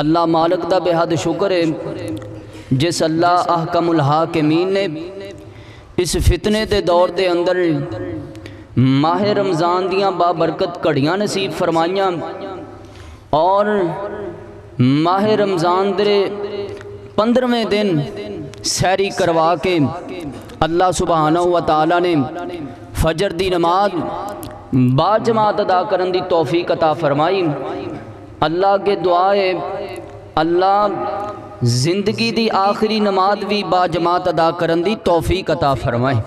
اللہ مالک دا بے حد شکر ہے جس اللہ احکم الحاکمین نے اس فتنے دے دور دے اندر ماہ رمضان دیاں بابرکت گھڑیاں نصیب فرمائیاں اور ماہ رمضان دے 15ویں دن سحری کروا کے اللہ سبحانہ و تعالی نے فجر دی نماز با جماعت ادا کرن دی توفیق عطا فرمائی۔ اللہ کے دعا ہے اللہ زندگی دی آخری نماز بھی با جماعت ادا کرن دی توفیق عطا فرمائے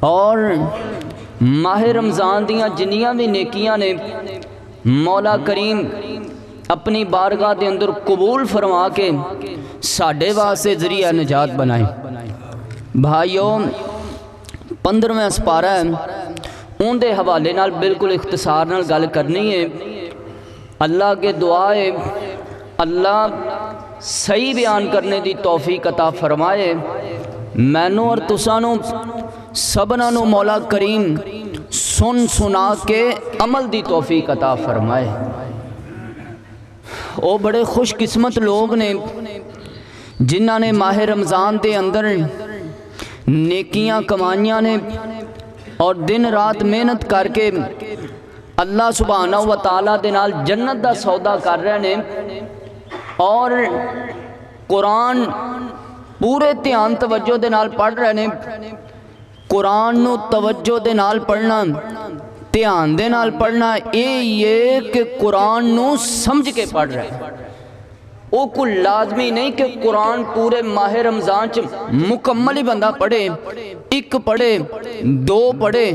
اور ماہ رمضان دیاں جنیاں بھی نیکیاں نے مولا کریم اپنی بارگاہ دے اندر قبول فرما کے ساڈے واسطے ذریعہ نجات بنائے۔ بھائیوں 15واں سپارہ ہے ان دے حوالے نال بالکل اختصار نال گل کرنی ہے۔ اللہ کے دعا ہے اللہ صحیح بیان کرنے دی توفیق عطا فرمائے، مینوں اور تسانوں سبنا نو مولا کریم سن سنا کے عمل دی توفیق عطا فرمائے۔ او بڑے خوش قسمت لوگ نے جنہاں نے ماہ رمضان دے اندر نیکیاں کمائیاں نے اور دن رات محنت کر کے اللہ سبحانہ و تعالیٰ دے نال جنت دا سودا کر رہے ہیں اور قرآن پورے دھیان توجہ دے نال پڑھ رہے ہیں۔ قرآن نو توجہ دے نال پڑھنا دھیان دے نال پڑھنا یہ کہ قرآن نو سمجھ کے پڑھ رہے ہیں۔ وہ کوئی لازمی نہیں کہ قرآن پورے ماہ رمضان چ مکمل ہی بندہ پڑھے، ایک پڑھے، 2 پڑھے،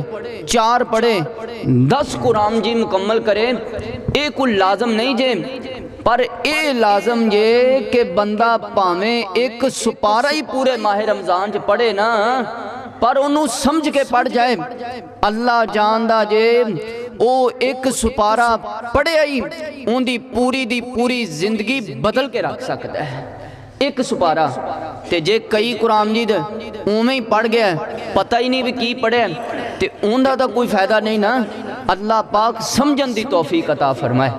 4 پڑھے، 10 قرآن جی مکمل کرے، یہ کوئی لازم نہیں جے، پر اے لازم یہ کہ بندہ پاویں ایک سپارہ ہی پورے ماہ رمضان چ پڑھے نا پر انہوں سمجھ کے پڑھ جائے۔ اللہ جاندہ جے او ایک سپارہ پڑھے آئی ان دی پوری زندگی بدل کے رکھ سکتا ہے۔ ایک سپارہ تے جے کئی قرآن مجید اومیں ہی پڑھ گیا پتہ ہی نہیں بھی کی پڑھے تے ان دا کوئی فائدہ نہیں نا۔ اللہ پاک سمجھن دی توفیق عطا فرمائے۔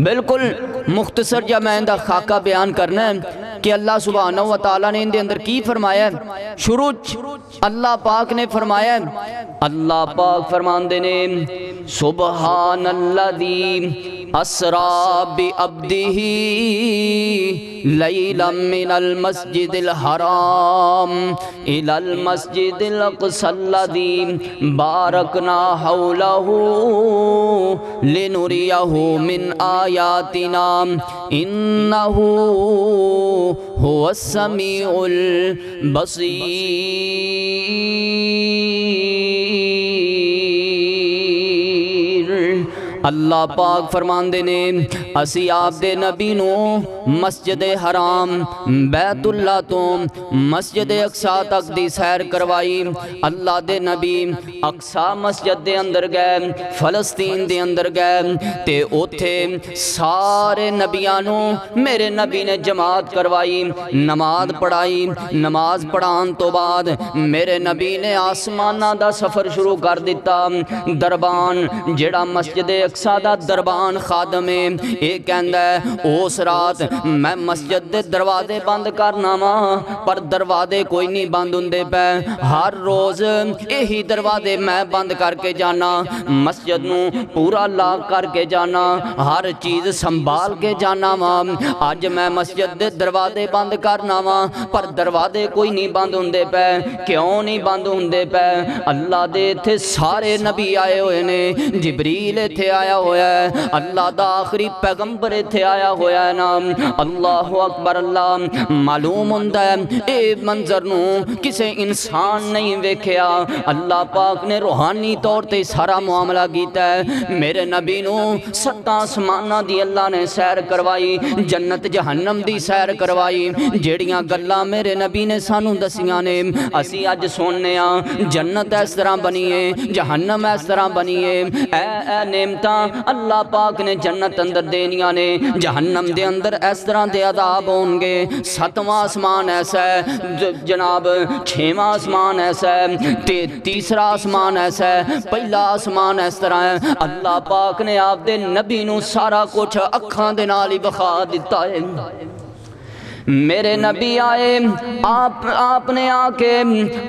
بالکل مختصر جا میں اندہ خاکہ بیان کرنا ہے کہ اللہ سبحانہ و تعالیٰ نے اندے اندر کی فرمایا ہے۔ شروع اللہ پاک نے فرمایا ہے، اللہ پاک فرمان دینے سبحان الذی اسرا بعبدہ لیلا من المسجد الحرام الی المسجد الاقصی الذی بارکنا حولہ لنریہ من آیاتنا انہ هو السمیع البصیر۔ اللہ پاک فرمان دینے اسی آپ دے نبی نو مسجد حرام بیت اللہ تو مسجد اقصی تک دی سیر کروائی۔ اللہ دے نبی اقصی مسجد دے اندر گئے، فلسطین دے اندر گئے تے اوتھے سارے نبیانوں میرے نبی نے جماعت کروائی، نماز پڑھائی۔ نماز پڑھان تو بعد میرے نبی نے آسمانہ دا سفر شروع کر دیتا۔ دربان جڑا مسجد اقصی دا دربان خادم ہے یہ کہندا ہے اس رات میں مسجد دے دروازے بند کرنا وا پر دروازے کوئی نہیں بند ہوندے پے، ہر روز یہی دروازے میں بند کر کے جانا، مسجد نو پورا لاک کر کے جانا، ہر چیز سنبھال کے جانا وا۔ اج میں مسجد دے دروازے بند کرنا وا پر دروازے کوئی نہیں بند ہوندے پے، کیوں نہیں بند ہوندے پے؟ اللہ دے ایتھے سارے نبی آئے ہوئے نے، جبریل ایتھے آیا ہویا ہے، اللہ دا آخری پیغمبر ایتھے آیا ہویا ہے نام اللہ اکبر۔ اللہ معلوم ہوندہ ہے اے منظر نو کسے انسان نہیں ویکھیا، اللہ پاک نے روحانی طور تے سارا معاملہ کیتا ہے۔ میرے نبی نو 7 آسمانہ دی اللہ نے سیر کروائی، جنت جہنم دی سیر کروائی، جیڑیاں گلاں میرے نبی نے سانو دسیاں نے اسی اج سننے ہاں۔ جنت اس طرح بنی ہے، جہنم اس طرح بنی ہے، اے نعمتاں اللہ پاک نے جنت اندر دینیاں نے، جہنم دے اندر اس طرح دے عذاب ہون گے۔ 7واں آسمان ایسا ہے جناب، 6واں آسمان ایسا ہے، تیسرا آسمان ایسا ہے، پہلا آسمان اس طرح ہے۔ اللہ پاک نے آپ دے نبی نو سارا کچھ اکھاں دے نال ہی بخا دیتا ہے۔ میرے نبی آئے، آپ نے آ کے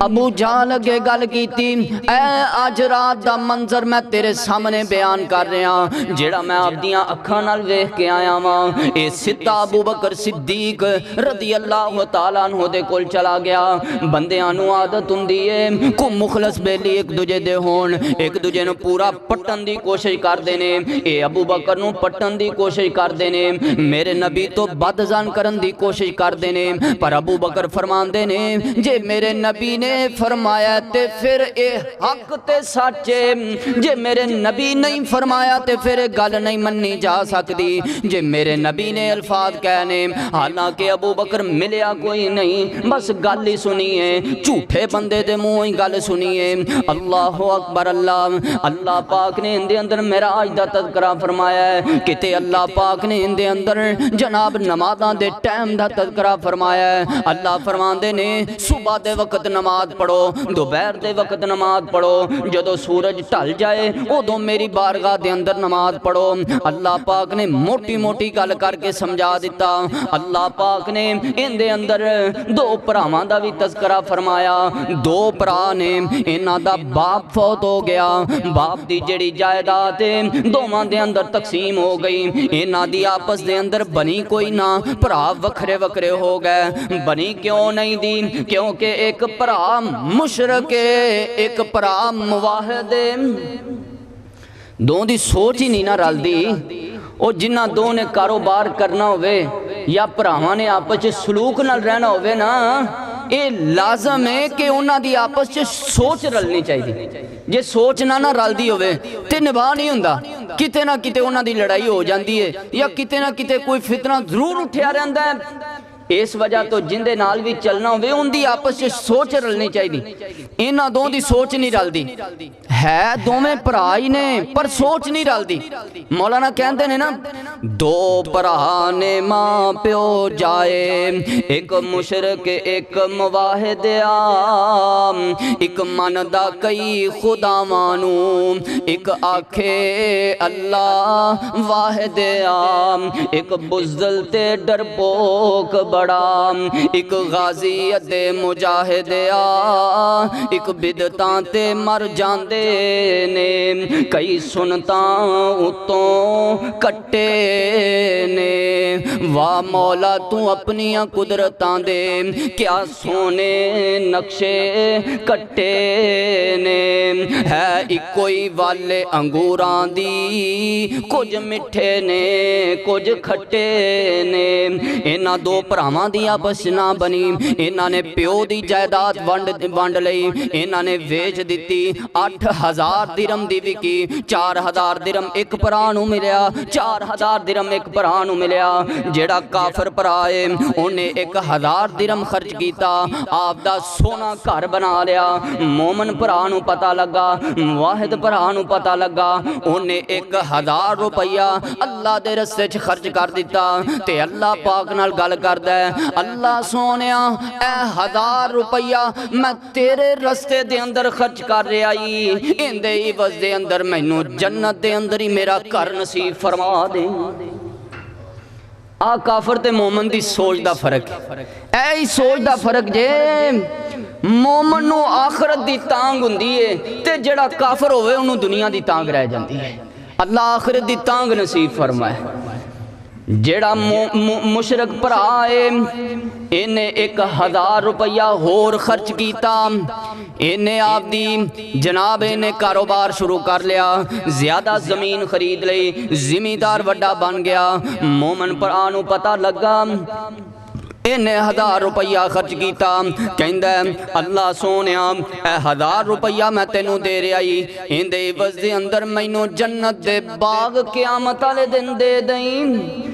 ابو جہل اگے گل کیتی، اے اج رات دا منظر میں تیرے سامنے بیان کر رہا، جیڑا میں آپ دیاں اکھاں نال ویکھ کے آیا ہاں۔ اے ستا ابو بکر صدیق رضی اللہ تعالیٰ عنہ دے کول چلا گیا۔ بندیاں نو عادت ہوندی ہے کو مخلص بیلی ایک دوجے دے ہون، ایک دوجے نو پورا پٹن دی کوشش کردے نے۔ اے ابو بکر نو پٹن دی کوشش کردے نے، میرے نبی تو بدزن کرن دی کوشش کر دینے، پر ابو بکر فرمان دینے جے میرے نبی نے فرمایا تے پھر اے حق تے سچے، جے میرے نبی نہیں فرمایا تے پھر گل نہیں منی جا سکتی۔ جے میرے نبی نے الفاظ کہنے، حالانکہ ابو بکر ملیا کوئی نہیں، بس گل ہی سنیے، جھوٹے بندے دے منہ ہی گل سنیے۔ اللہ اکبر اللہ پاک نے اندے اندر معراج دا تذکرہ فرمایا ہے، کتے اللہ پاک نے اندے اندر جناب نمازاں دے ٹائم دا تذکرہ فرمایا ہے۔ اللہ فرماندے نے صبح دے وقت نماز پڑھو، دوپہر دے وقت نماز پڑھو، جدو سورج ڈھل جائے ادو میری بارگاہ دے اندر نماز پڑھو۔ اللہ پاک نے موٹی موٹی گل کر کے سمجھا دیتا۔ اللہ پاک نے ان دے اندر دو بھراواں دا بھی تذکرہ فرمایا۔ دو بھرا نے، انہاں دا باپ فوت ہو گیا، باپ دی جڑی جائیداد دوواں دے اندر تقسیم ہو گئی، انہاں دی آپس دے اندر بنی کوئی نہ، بھرا وکھرے وکھرے ہو گئے۔ بنی کیوں نہیں دی؟ کیونکہ ایک بھرا مشرک ایک بھرا موحد، دو دی سوچ ہی نہیں نہ رل دی۔ او جنہ دو نے کاروبار کرنا ہوئے یا بھراواں نے آپس سلوک نال رہنا ہوئے نا، اے لازم ہے کہ انہاں دی آپس چ سوچ رلنی چاہیے۔ جے سوچ نہ رل دی ہوئے تے نبھا نہیں ہوندا، کتے نہ کتے انہاں دی لڑائی ہو جاندی ہے، یا کتے نہ کتے کوئی فتنہ ضرور اٹھیا رہندا ہے۔ اس وجہ تو جن دے نال بھی چلنا ہوئے ان دی آپس چ سوچ رلنی چاہیے۔ انہاں دو دی سوچ نہیں رلدی، ہے دوویں بھرا ہی نے پر سوچ نہیں رلدی۔ مولانا کہندے نے نا، دو بھرا نے ماں پیو جائے، ایک مشرک ایک موحد عام، ایک مندا کئی خداواں نو، ایک آکھے اللہ واحد عام، ایک بزدل تے ڈرپوک بڑا، ایک غازی تے مجاہد آ، ایک بدعتاں تے مر جاندے نے، کئی سنتاں اتوں کٹے نے۔ واہ مولا تو اپنیاں قدرتاں دے کیا سونے نقشے کٹے نے، ہے اکوئی والے انگوراں دی، کچھ مٹھے نے کچھ کھٹے نے۔ انہاں دو بھراواں دی آپس نہ بنی، انہاں نے پیو دی جائیداد ونڈ لئی، انہاں نے ویچ دتی، 8000 درہم دی وکی، 4000 درہم ایک بھرا نو ملیا، 4000 درہم ایک بھرا نو ملیا۔ جیڑا کافر بھرا ہے انہیں 1000 درہم خرچ کیتا، آپ دا سونا گھر بنا لیا۔ مومن بھرا نو پتہ لگا، واحد بھرا نو پتہ لگا، انہیں 1000 روپیہ اللہ دے رستے چ خرچ کر دیتا، تے اللہ پاک نال گل کردا ہے، اللہ سونیا اے 1000 روپیہ میں تیرے رستے دے اندر خرچ کر رہا ہی، ان دے عوض دے اندر مینوں جنت دے اندر ہی میرا گھر نصیب فرما دے۔ آ کافر تے مومن دی سوچ دا فرق ہے، اے ہی سوچ دا فرق جے۔ مومن نو آخرت دی تانگ ہوندی ہے تے جڑا کافر ہوئے انہوں دنیا دی تانگ رہ جاندی ہے۔ اللہ آخرت دی تانگ نصیب فرمائے۔ جیڑا مشرک بھرا ہے انہیں 1000 روپیہ ہور خرچ کیتا، انہیں آپ دی جناب انہیں کاروبار شروع کر لیا، زیادہ زمین خرید لئی، زمیندار وڈا بن گیا۔ مومن بھرا نو پتہ لگا، انہیں 1000 روپیہ خرچ کیتا، کہندہ ہے اللہ سونیا اے 1000 روپیہ میں تینوں دے رہا ہی، ان دے عوض دے اندر مینوں جنت دے باغ قیامت والے دن دے دیں۔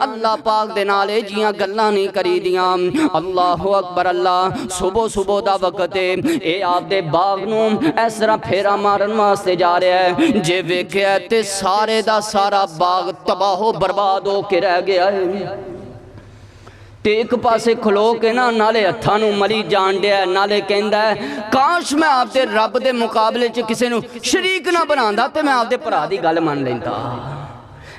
اللہ پاک دے نالے جیاں گلاں نہیں کری دیاں اللہ اکبر اللہ صبح صبح دا وقت ہے اے آپ دے باغ نو اس طرح پھیرا مارن واسطے جا رہا ہے جے ویکھیا تے سارے دا سارا باغ تباہ و برباد ہو کے رہ گیا ہے تے ایک پاسے کھلو کے نا نالے ہتھاں نو ملی جان دیا ہے نالے کہندا ہے کاش میں آپ دے رب دے مقابلے چ کسے نو شریک نہ بناندا تے میں آپ دے بھرا دی گل مان لیندا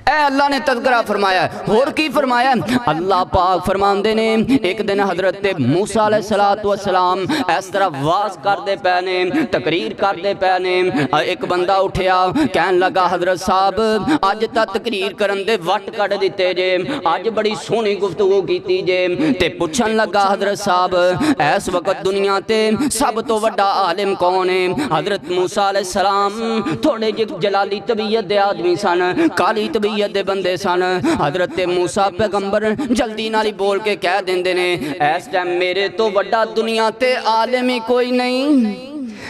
اے اللہ نے تذکرہ فرمایا ہے اور کی فرمایا ہے اللہ پاک فرماندے نے ایک دن حضرت موسیٰ علیہ السلام اس طرح واز کر دے پینے تقریر کر دے پینے ایک بندہ اٹھیا کہن لگا حضرت صاحب آج تا تقریر کرن دے وٹ کٹ دیتے جے آج بڑی سونی گفتگو کیتی جے تے پوچھن لگا حضرت صاحب اس وقت دنیا تے سب تو وڈا عالم کون ہے حضرت موسیٰ علیہ السلام تھوڑے جلالی طبیعت دے آدمی سن کالی طبیعت دے بندے سن حضرت موسیٰ پیغمبر جلدی نالی بول کے کہہ دیندے نے اس ٹائم میرے تو وڈا دنیا تے عالم ہی کوئی نہیں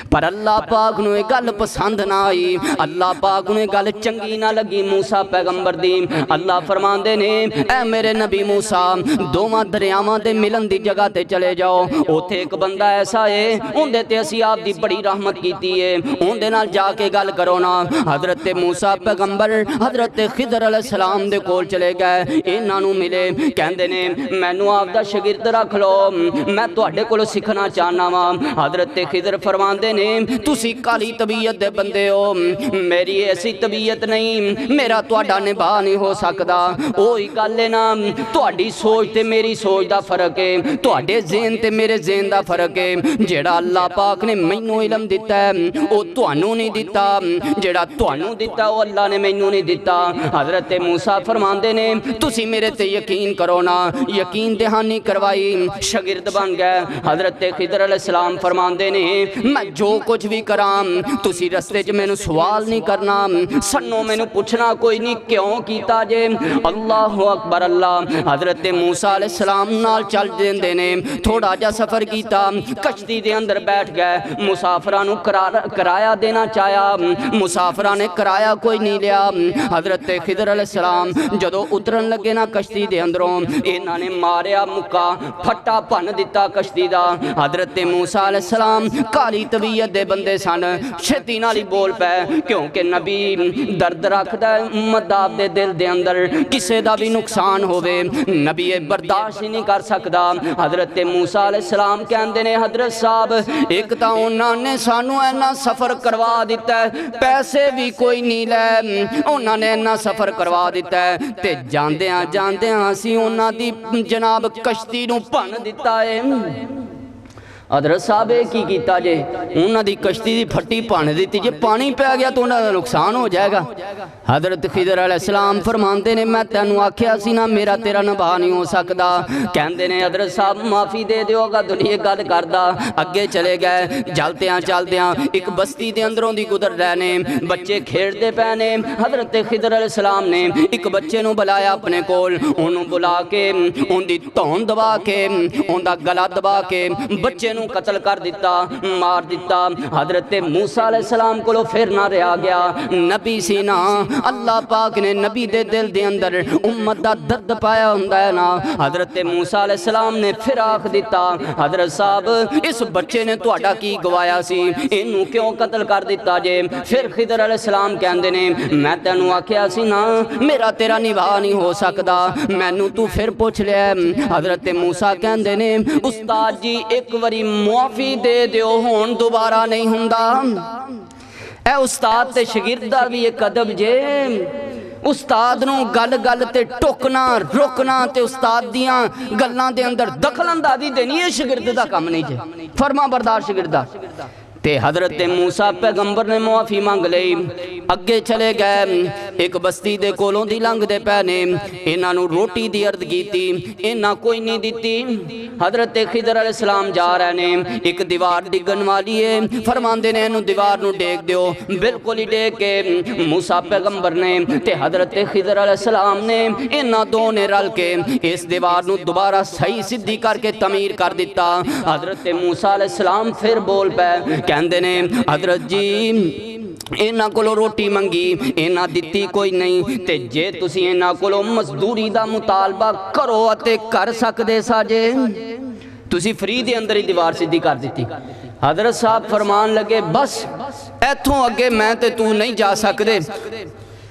پر اللہ پاک نو ایک گل پسند نہ آئی اللہ پاک نو ایک گل چنگی نہ لگی موسیٰ پیغمبر دی اللہ فرماندے نے اے میرے نبی موسیٰ دوواں دریاواں دے ملن دی جگہ تے چلے جاؤ اوتھے ایک بندہ ایسا ہے اندے تے اسی آپ دی بڑی رحمت کیتی ہے اندے نال جا کے گل کرو نا حضرت موسیٰ پیغمبر حضرت خضر علیہ السلام دے کول چلے گئے انہاں نو ملے کہندے نے مینوں آپ دا شاگرد رکھ لو میں تواڈے کولوں سیکھنا چاہنا وا حضرت خضر فرماندے نے تسی کالی طبیعت دے بندے ہو میری ایسی طبیعت نہیں میرا تواڈا نبھا نہیں ہو سکدا اوہی گل ہے نا تواڈی سوچ تے میری سوچ دا فرق ہے تواڈے ذہن تے میرے ذہن دا فرق ہے جیڑا اللہ پاک نے مینوں علم دیتا ہے او تانوں نہیں دیتا جیڑا تانوں دیتا او اللہ نے مینوں نہیں دیتا حضرت موسیٰ فرماندے نے تسی میرے تے یقین کرو نا یقین دہانی کروائی شاگرد بن گئے حضرت خضر علیہ السلام فرماندے نے میں جو کچھ بھی کرام تسی رستے چ مینوں سوال نہیں کرنا سنو مینوں پوچھنا کوئی نہیں کیوں کیتا جے اللہ اکبر اللہ حضرت موسیٰ علیہ السلام نال چل دیندے نے تھوڑا جا سفر کیتا کشتی دے اندر بیٹھ گئے مسافراں نو کرایہ دینا چاہیا مسافراں نے کرایہ کوئی نہیں لیا حضرت خضر علیہ السلام جدو اترن لگے نا کشتی دے اندروں انہاں نے ماریا مکا پھٹا بن دیتا کشتی دا حضرت موسیٰ علیہ السلام کالی طبیعت دے بندے سن چھتی نالی بول پے کیونکہ نبی درد رکھدا ہے امت دا دے دل دے اندر کسے دا بھی نقصان ہوئے نبی برداشت نہیں کر سکدا حضرت موسیٰ علیہ السلام کہندے نے حضرت صاحب ایک تا انہاں نے سانو اینا سفر کروا دیتا ہے پیسے بھی کوئی نہیں لے انہاں نے اینا سفر کروا دیتا ہے تے جاندیاں اسی انہاں دی جناب کشتی نو بن دیتا ہے حضرت صاحب کی کیتا جے انہاں دی کشتی دی پھٹی پان دیتی جے پانی پہ گیا تو انہاں دا نقصان ہو جائے گا حضرت خضر علیہ السلام فرماندے نے میں تینوں آکھیا سی نا میرا تیرا نبھا نہیں ہو سکدا کہندے نے حضرت صاحب معافی دے دیو گا دنیا گل کردا اگے چلے گئے چلدیاں ایک بستی دے اندروں دی گزر رہے نے بچے کھیڑ دے پے نے حضرت خضر علیہ السلام نے ایک بچے نو بلایا اپنے کول انہوں بلا کے ان دی تون دبا کے ان دا گلا دبا کے بچے نو قتل کر دیتا مار دیتا حضرت موسیٰ علیہ السلام کو پھر نہ رہا گیا نبی سینا اللہ پاک نے نبی دے دل دے اندر امت دا درد پایا ہوندا ہے نا حضرت موسیٰ علیہ السلام نے پھر آکھ دیتا حضرت صاحب اس بچے نے تہاڈا کی گوایا سی اینوں کیوں قتل کر دیتا جے پھر خضر علیہ السلام کہندے نے میں تینوں آکھیا سی نا میرا تیرا نبھا نہیں ہو سکدا مینوں تو پھر پوچھ لیا حضرت موسیٰ کہندے نے استاد جی ایک واری معافی دے دیو ہون دوبارہ نہیں ہوندا اے استاد تے شاگرد دا بھی ایک ادب جے استاد نو گل گل تے ٹوکنا روکنا تے استاد دیاں گلاں دے اندر دخل اندازی دینی ہے شاگرد دا کم نہیں جے فرما بردار شاگرد دا تے حضرت موسیٰ پیغمبر نے معافی مانگ لئی اگے چلے گئے ایک بستی دے کولوں دی لنگ دے پینے انہاں نو روٹی دی عرض کیتی انہاں کوئی نہیں دیتی حضرت خضر علیہ السلام جا رہے نے ایک دیوار ڈگن والی ہے فرماندے نے انہوں دیوار نو ڈیک دیو بالکل ہی ڈیک کے موسیٰ پیغمبر نے تے حضرت خضر علیہ السلام نے انہاں دو نے رل کے اس دیوار نو دوبارہ صحیح سدھی کر کے تعمیر کر دیتا حضرت موسیٰ علیہ السلام پھر بول پے کہندے نے حضرت جی ਇਹਨਾਂ ਕੋਲੋਂ ਰੋਟੀ ਮੰਗੀ, ਇਹਨਾਂ ਦਿੱਤੀ ਕੋਈ ਨਹੀਂ। ਤੇ ਜੇ ਤੁਸੀਂ ਇਹਨਾਂ ਕੋਲੋਂ ਮਜ਼ਦੂਰੀ ਦਾ ਮੁਤਾਲਬਾ ਕਰੋ ਅਤੇ ਕਰ ਸਕਦੇ ਸਾਜੇ, ਤੁਸੀਂ ਫਰੀ ਦੇ ਅੰਦਰ ਹੀ ਦੀਵਾਰ ਸਿੱਧੀ ਕਰ ਦਿੱਤੀ। ਹਜ਼ਰਤ ਸਾਹਿਬ ਫਰਮਾਨ ਲੱਗੇ ਬਸ ਇੱਥੋਂ ਅੱਗੇ ਮੈਂ ਤੇ ਤੂੰ ਨਹੀਂ ਜਾ ਸਕਦੇ,